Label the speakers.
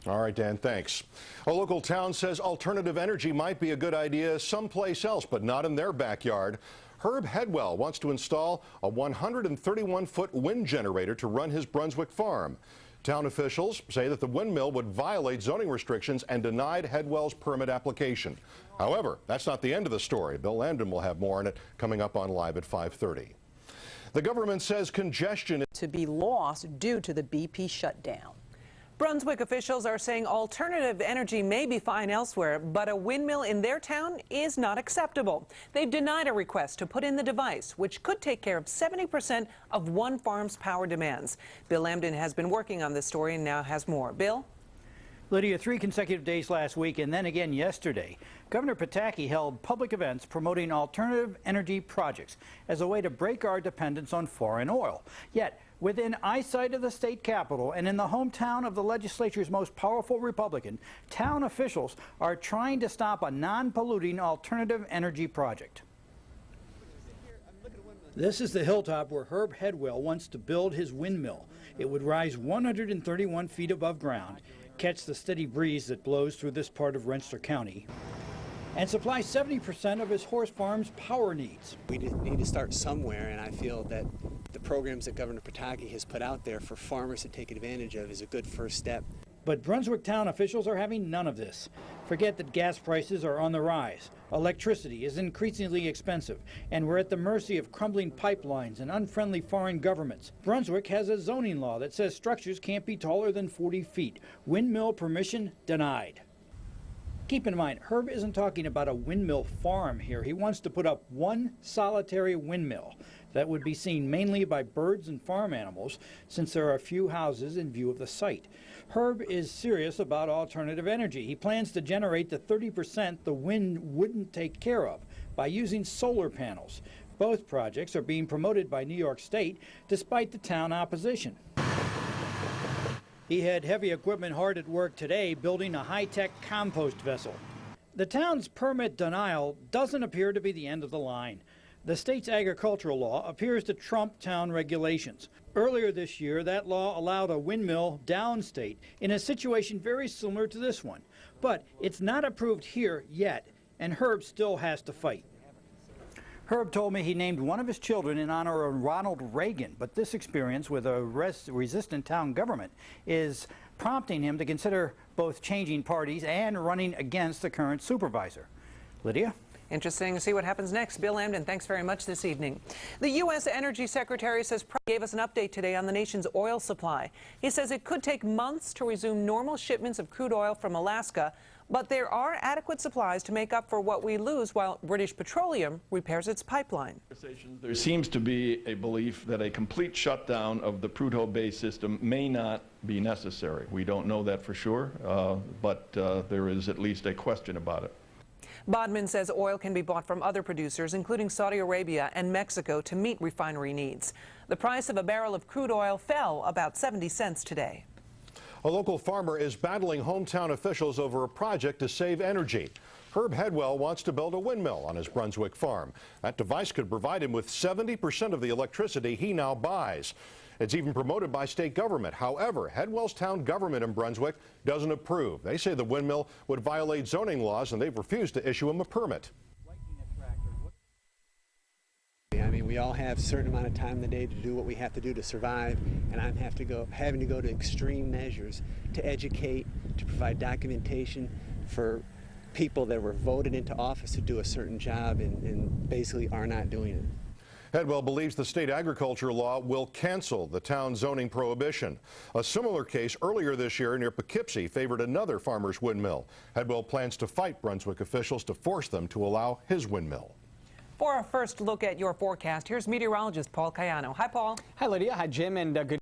Speaker 1: All right, Dan, thanks. A local town says alternative energy might be a good idea someplace else, but not in their backyard. Herb Headwell wants to install a 131-foot wind generator to run his Brunswick farm. Town officials say that the windmill would violate zoning restrictions and denied Headwell's permit application. However, that's not the end of the story. Bill Lambden will have more on it coming up on Live at 5:30. The government says congestion
Speaker 2: to be lost due to the BP shutdown. Brunswick officials are saying alternative energy may be fine elsewhere, but a windmill in their town is not acceptable. They've denied a request to put in the device, which could take care of 70% of one farm's power demands. Bill Lambden has been working on this story and now has more. Bill?
Speaker 3: Lydia, 3 consecutive days last week and then again yesterday, Governor Pataki held public events promoting alternative energy projects as a way to break our dependence on foreign oil. Yet, within eyesight of the state capitol and in the hometown of the legislature's most powerful Republican, town officials are trying to stop a non-polluting alternative energy project. This is the hilltop where Herb Headwell wants to build his windmill. It would rise 131 feet above ground, catch the steady breeze that blows through this part of Rensselaer County, and supply 70% of his horse farm's power needs.
Speaker 4: We need to start somewhere, and I feel that the programs that Governor Pataki has put out there for farmers to take advantage of is a good first step.
Speaker 3: But Brunswick town officials are having none of this. Forget that gas prices are on the rise. Electricity is increasingly expensive, and we're at the mercy of crumbling pipelines and unfriendly foreign governments. Brunswick has a zoning law that says structures can't be taller than 40 feet. Windmill permission denied. Keep in mind, Herb isn't talking about a windmill farm here. He wants to put up one solitary windmill that would be seen mainly by birds and farm animals, since there are few houses in view of the site. Herb is serious about alternative energy. He plans to generate the 30% the wind wouldn't take care of by using solar panels. Both projects are being promoted by New York State despite the town opposition. He had heavy equipment hard at work today building a high-tech compost vessel. The town's permit denial doesn't appear to be the end of the line. The state's agricultural law appears to trump town regulations. Earlier this year, that law allowed a windmill downstate in a situation very similar to this one. But it's not approved here yet, and Herb still has to fight. Herb told me he named one of his children in honor of Ronald Reagan, but this experience with a resistant town government is prompting him to consider both changing parties and running against the current supervisor. Lydia?
Speaker 2: Interesting to see what happens next. Bill Lambden, thanks very much this evening. The U.S. Energy Secretary says gave us an update today on the nation's oil supply. He says it could take months to resume normal shipments of crude oil from Alaska, but there are adequate supplies to make up for what we lose while British Petroleum repairs its pipeline.
Speaker 5: There seems to be a belief that a complete shutdown of the Prudhoe Bay system may not be necessary. We don't know that for sure, but there is at least a question about it.
Speaker 2: Bodman says oil can be bought from other producers, including Saudi Arabia and Mexico, to meet refinery needs. The price of a barrel of crude oil fell about 70 cents today.
Speaker 1: A local farmer is battling hometown officials over a project to save energy. Herb Headwell wants to build a windmill on his Brunswick farm. That device could provide him with 70% of the electricity he now buys. It's even promoted by state government. However, Headwell's town government in Brunswick doesn't approve. They say the windmill would violate zoning laws, and they've refused to issue him a permit.
Speaker 4: I mean, we all have a certain amount of time in the day to do what we have to do to survive, and I'm having to go to extreme measures to educate, to provide documentation for people that were voted into office to do a certain job and basically are not doing it.
Speaker 1: Headwell believes the state agriculture law will cancel the town zoning prohibition. A similar case earlier this year near Poughkeepsie favored another farmer's windmill. Headwell plans to fight Brunswick officials to force them to allow his windmill.
Speaker 2: For our first look at your forecast, here's meteorologist Paul Cayano. Hi, Paul.
Speaker 6: Hi, Lydia. Hi, Jim. And good